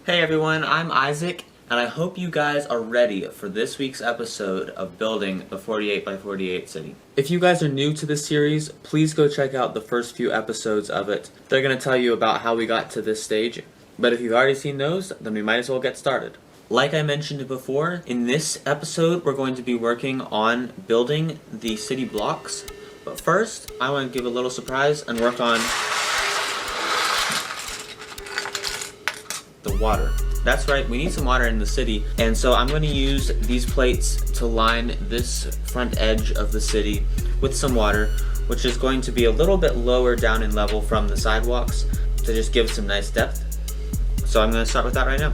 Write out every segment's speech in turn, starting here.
Hey everyone, I'm Isaac, and I hope you guys are ready for this week's episode of building a 48 by 48 city. If you guys are new to this series, please go check out the first few episodes of it. They're going to tell you about how we got to this stage, but if you've already seen those, then we might as well get started. Like I mentioned before, in this episode we're going to be working on building the city blocks, but first I want to give a little surprise and work on the water. That's right, we need some water in the city, and so I'm going to use these plates to line this front edge of the city with some water, which is going to be a little bit lower down in level from the sidewalks to just give some nice depth. So I'm going to start with that right now.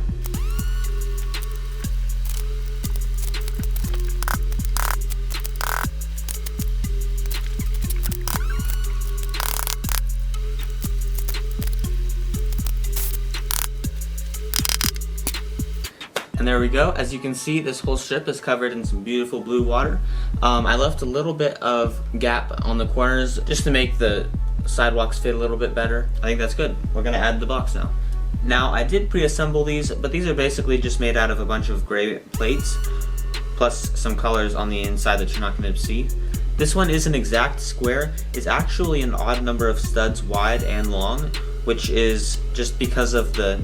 And there we go. As you can see, this whole strip is covered in some beautiful blue water. I left a little bit of gap on the corners just to make the sidewalks fit a little bit better. I think that's good. We're gonna add the blocks now. Now, I did pre-assemble these, but these are basically just made out of a bunch of gray plates, plus some colors on the inside that you're not gonna see. This one is an exact square. It's actually an odd number of studs wide and long, which is just because of the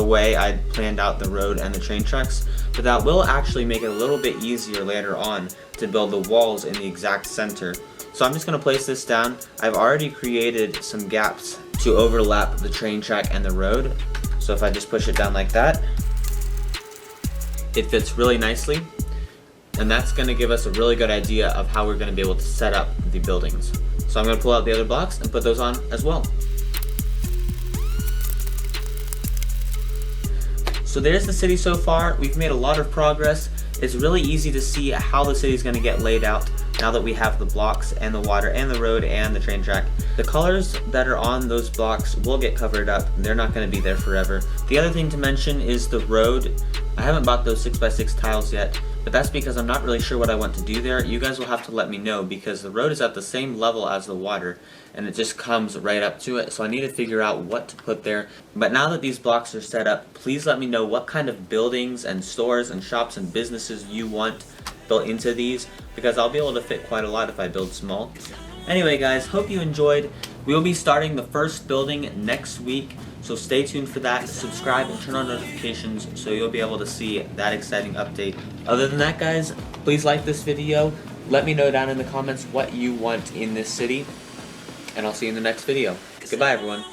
way I planned out the road and the train tracks, but that will actually make it a little bit easier later on to build the walls in the exact center. So I'm just going to place this down. I've already created some gaps to overlap the train track and the road, so if I just push it down like that, it fits really nicely, and that's going to give us a really good idea of how we're going to be able to set up the buildings. So I'm going to pull out the other blocks and put those on as well. So there's the city so far. We've made a lot of progress. It's really easy to see how the city is going to get laid out now that we have the blocks and the water and the road and the train track. The colors that are on those blocks will get covered up. They're not going to be there forever. The other thing to mention is the road. I haven't bought those 6x6 tiles yet, but that's because I'm not really sure what I want to do there. You guys will have to let me know because the road is at the same level as the water and it just comes right up to it, so I need to figure out what to put there. But now that these blocks are set up, please let me know what kind of buildings and stores and shops and businesses you want built into these, because I'll be able to fit quite a lot if I build small. Anyway guys, hope you enjoyed. We will be starting the first building next week, so stay tuned for that. Subscribe and turn on notifications so you'll be able to see that exciting update. Other than that guys, please like this video. Let me know down in the comments what you want in this city, and I'll see you in the next video. Goodbye everyone.